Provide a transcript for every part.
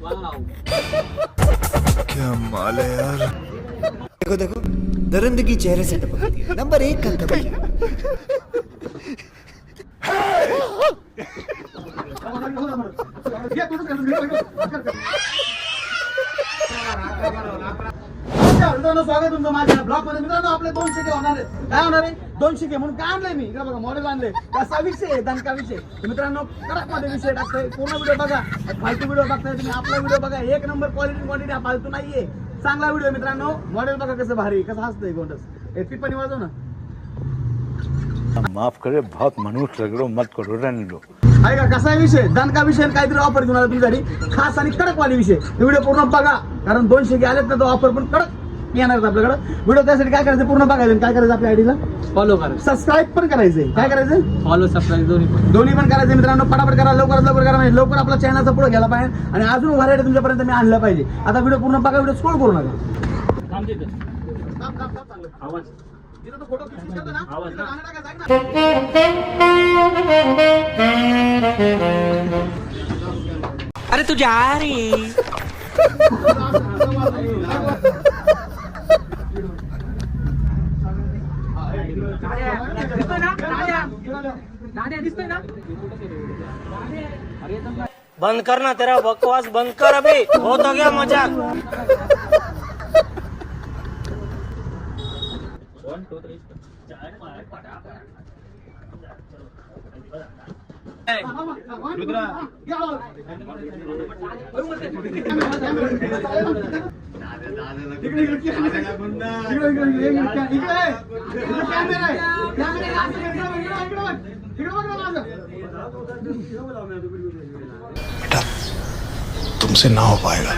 क्या माल है यार। देखो देखो दरिंदगी चेहरे से टपकती है। नंबर 1 का कभी मित्रांनो स्वागत तुमचं माझ्या ब्लॉग मध्ये. मित्रांनो आपले 2 शिके होणार आहेत. काय होणार आहे? 2 शिके म्हणून काय आणलंय मी इकडे बघा, मॉडेल आणले. कसा विषय आहे, दणका विषय. मित्रांनो कडक मध्ये विषय टाकतोय. पूर्ण व्हिडिओ बघा, फालतू व्हिडिओ बघताय तुम्ही. आपला व्हिडिओ बघा, 1 नंबर क्वालिटी हा फालतू नाहीये, चांगला व्हिडिओ. मित्रांनो मॉडेल बघा कसं भारी, कसं हसतंय गोंडस. टिप्पणी वाजव ना. माफ करे, बहुत मनुष्य लग रहा, मत करो, रहने दो. आहे का कसा विषय, दणका विषय, काहीतरी ऑफर घेऊन आला तुमच्यासाठी खास आणि कडक वाली विषय. व्हिडिओ पूर्ण बघा, कारण 2 शिके आलेत ना, तो ऑफर पण कडक येणार आपल्याकडे. व्हिडिओ त्यासाठी काय करायचं, पूर्ण बघायचं. काय करायचं, आपल्या आयडीला फॉलो करा, सबस्क्राईब पण करायचंय. काय करायचं, फॉलो सबस्क्राईब दोन्ही पण करायचं. मित्रांनो पटापट करा, लवकरात लवकर करा, म्हणजे लवकर आपला चॅनलचा पुढे गेला पाहिजे आणि अजून व्हरायटी तुमच्यापर्यंत मी आणलं पाहिजे. आता व्हिडिओ पूर्ण बघा, व्हिडिओ स्क्रोल करू नका. आवाज तिथं तो फोटो क्लिक करतो ना, आवाज ना. गाणं टाका, जाग ना. अरे तू जा रे. बंद करना, तेरा बकवास बंद कर, अभी बहुत हो गया मजाक. बेटा तुमसे ना हो पाएगा।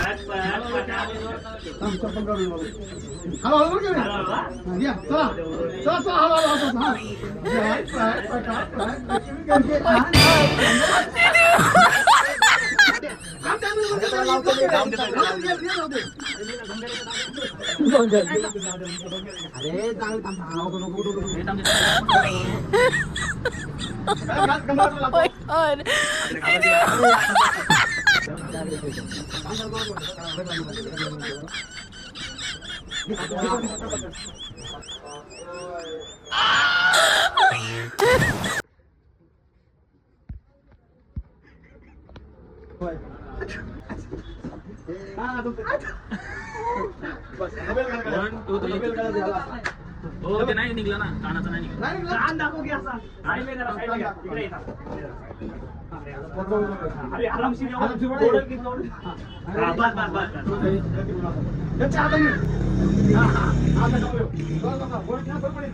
हो ते नाही निघला ना, कानाचा नाही निघला. कान दाखव की असा. अरे आरामशीर ओढल की जोड. हा, बस बस बस बस. याच्या हाताने. हा, हा. आता जाऊया. बस, बोल ना, बरोबर आहे.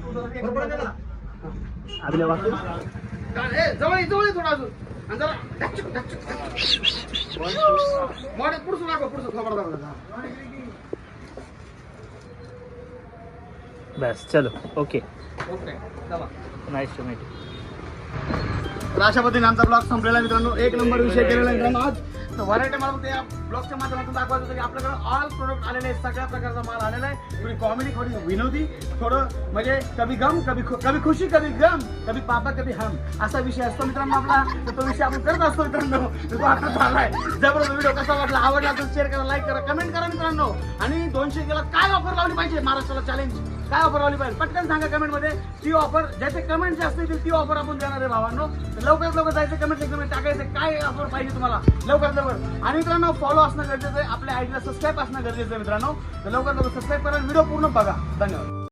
आदिला वाच. जवळ ये थोडा अजून. आणि जरा टचक, टचक, टचक. मॉडेल पुढचं दाखव, पुढचं खबर दाखव. बस चलो, ओके, ओके चला. Nice to meet. तर अशा पद्धतीने आमचा ब्लॉग संपलेला आहे मित्रांनो. 1 नंबर विषय केलेला आहे मित्रांनो. आज व्हरायटी मला त्या ब्लॉगच्या माध्यमातून दाखवायचं होतं की आपल्याकडे ऑल प्रोडक्ट आलेले आहेत, सगळ्या प्रकारचा माल आलेला आहे. थोडी कॉमेडी, थोडी विनोदी, थोडं म्हणजे कभी गम कभी खुशी, कभी गम, कभी पापा कभी हम, असा विषय असतो मित्रांनो आपला. तर तो विषय आपण करत असतो मित्रांनो. तो आता झालाय. जबरदस्त व्हिडिओ कसा वाटला, आवडला तर शेअर करा, लाईक करा, कमेंट करा मित्रांनो. आणि 200 केला काय ऑफर लावली पाहिजे, महाराष्ट्राला चॅलेंज काय ऑफर लावली पाहिजे पटकन सांगा कमेंट मध्ये. ती ऑफर ज्याचे कमेंट जास्त येतील ती ऑफर आपण देणार आहे भावांनो. लवकरात लवकर जायचं, कमेंट सेक्शन टाकायचं काय ऑफर पाहिजे तुम्हाला लवकरात लवकर. आणि मित्रांनो फॉलो असणं गरजेचं आहे, आपल्या आयडीला सबस्क्राईब असणं गरजेचं आहे मित्रांनो. तर लवकरात लवकर सबस्क्राईब करा, व्हिडिओ पूर्ण बघा. धन्यवाद.